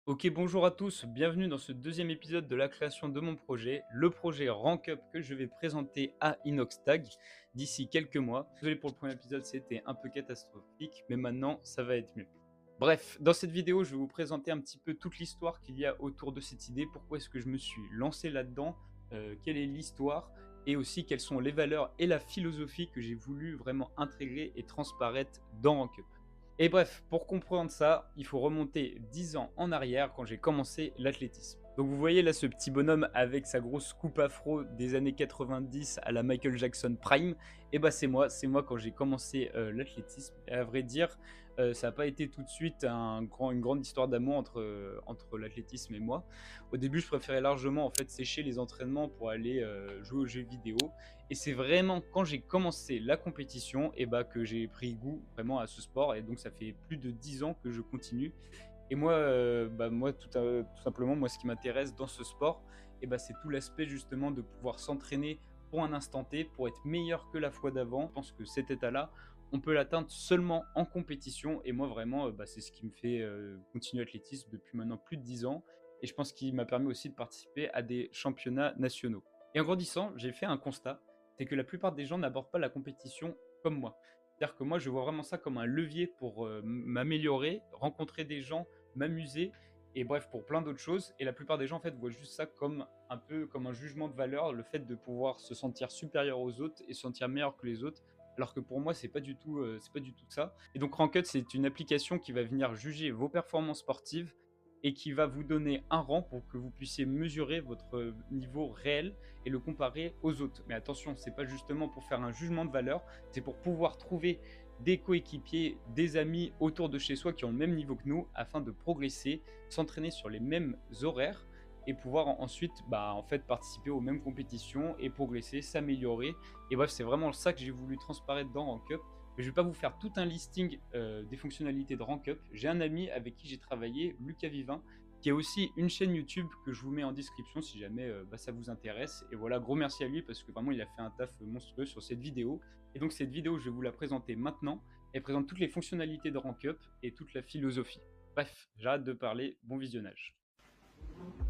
Ok, bonjour à tous, bienvenue dans ce deuxième épisode de la création de mon projet, le projet Rank Up que je vais présenter à Inoxtag d'ici quelques mois. Désolé pour le premier épisode, c'était un peu catastrophique, mais maintenant ça va être mieux. Bref, dans cette vidéo, je vais vous présenter un petit peu toute l'histoire qu'il y a autour de cette idée, pourquoi est-ce que je me suis lancé là-dedans, quelle est l'histoire, et aussi quelles sont les valeurs et la philosophie que j'ai voulu vraiment intégrer et transparaître dans Rank Up. Et bref, pour comprendre ça, il faut remonter 10 ans en arrière quand j'ai commencé l'athlétisme. Donc vous voyez là ce petit bonhomme avec sa grosse coupe afro des années 90 à la Michael Jackson Prime, et bah c'est moi quand j'ai commencé l'athlétisme. Et à vrai dire, ça n'a pas été tout de suite une grande histoire d'amour entre l'athlétisme et moi. Au début, je préférais largement en fait sécher les entraînements pour aller jouer aux jeux vidéo. Et c'est vraiment quand j'ai commencé la compétition et bah, que j'ai pris goût vraiment à ce sport. Et donc ça fait plus de 10 ans que je continue. Et moi, tout simplement, moi, ce qui m'intéresse dans ce sport, et bah, c'est tout l'aspect justement de pouvoir s'entraîner pour un instant T, pour être meilleur que la fois d'avant. Je pense que cet état-là, on peut l'atteindre seulement en compétition. Et moi, vraiment, bah, c'est ce qui me fait continuer l'athlétisme depuis maintenant plus de 10 ans. Et je pense qu'il m'a permis aussi de participer à des championnats nationaux. Et en grandissant, j'ai fait un constat, c'est que la plupart des gens n'abordent pas la compétition comme moi. C'est-à-dire que moi, je vois vraiment ça comme un levier pour m'améliorer, rencontrer des gens, m'amuser, et bref, pour plein d'autres choses. Et la plupart des gens, en fait, voient juste ça comme un peu comme un jugement de valeur, le fait de pouvoir se sentir supérieur aux autres et se sentir meilleur que les autres. Alors que pour moi, c'est pas du tout ça. Et donc, Ranked, c'est une application qui va venir juger vos performances sportives et qui va vous donner un rang pour que vous puissiez mesurer votre niveau réel et le comparer aux autres. Mais attention, c'est pas justement pour faire un jugement de valeur, c'est pour pouvoir trouver des coéquipiers, des amis autour de chez soi qui ont le même niveau que nous afin de progresser, s'entraîner sur les mêmes horaires et pouvoir ensuite en fait, participer aux mêmes compétitions et progresser, s'améliorer. Et bref, c'est vraiment ça que j'ai voulu transparaître dans Rank Up. Mais je ne vais pas vous faire tout un listing des fonctionnalités de Rank Up. J'ai un ami avec qui j'ai travaillé, Lucas Vivin, qui a aussi une chaîne YouTube que je vous mets en description si jamais ça vous intéresse. Et voilà, gros merci à lui parce que vraiment il a fait un taf monstrueux sur cette vidéo. Et donc cette vidéo, je vais vous la présenter maintenant. Elle présente toutes les fonctionnalités de Rank Up et toute la philosophie. Bref, j'arrête de parler, bon visionnage.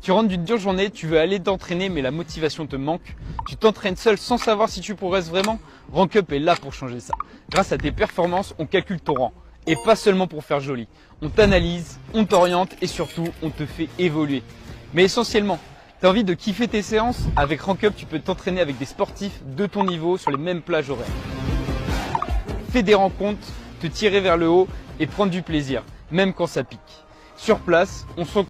Tu rentres d'une dure journée, tu veux aller t'entraîner mais la motivation te manque. Tu t'entraînes seul sans savoir si tu progresses vraiment. Rank Up est là pour changer ça. Grâce à tes performances, on calcule ton rang. Et pas seulement pour faire joli. On t'analyse, on t'oriente et surtout, on te fait évoluer. Mais essentiellement, tu as envie de kiffer tes séances? Avec Rank Up, tu peux t'entraîner avec des sportifs de ton niveau sur les mêmes plages horaires. Fais des rencontres, te tirer vers le haut et prendre du plaisir, même quand ça pique. Sur place, on se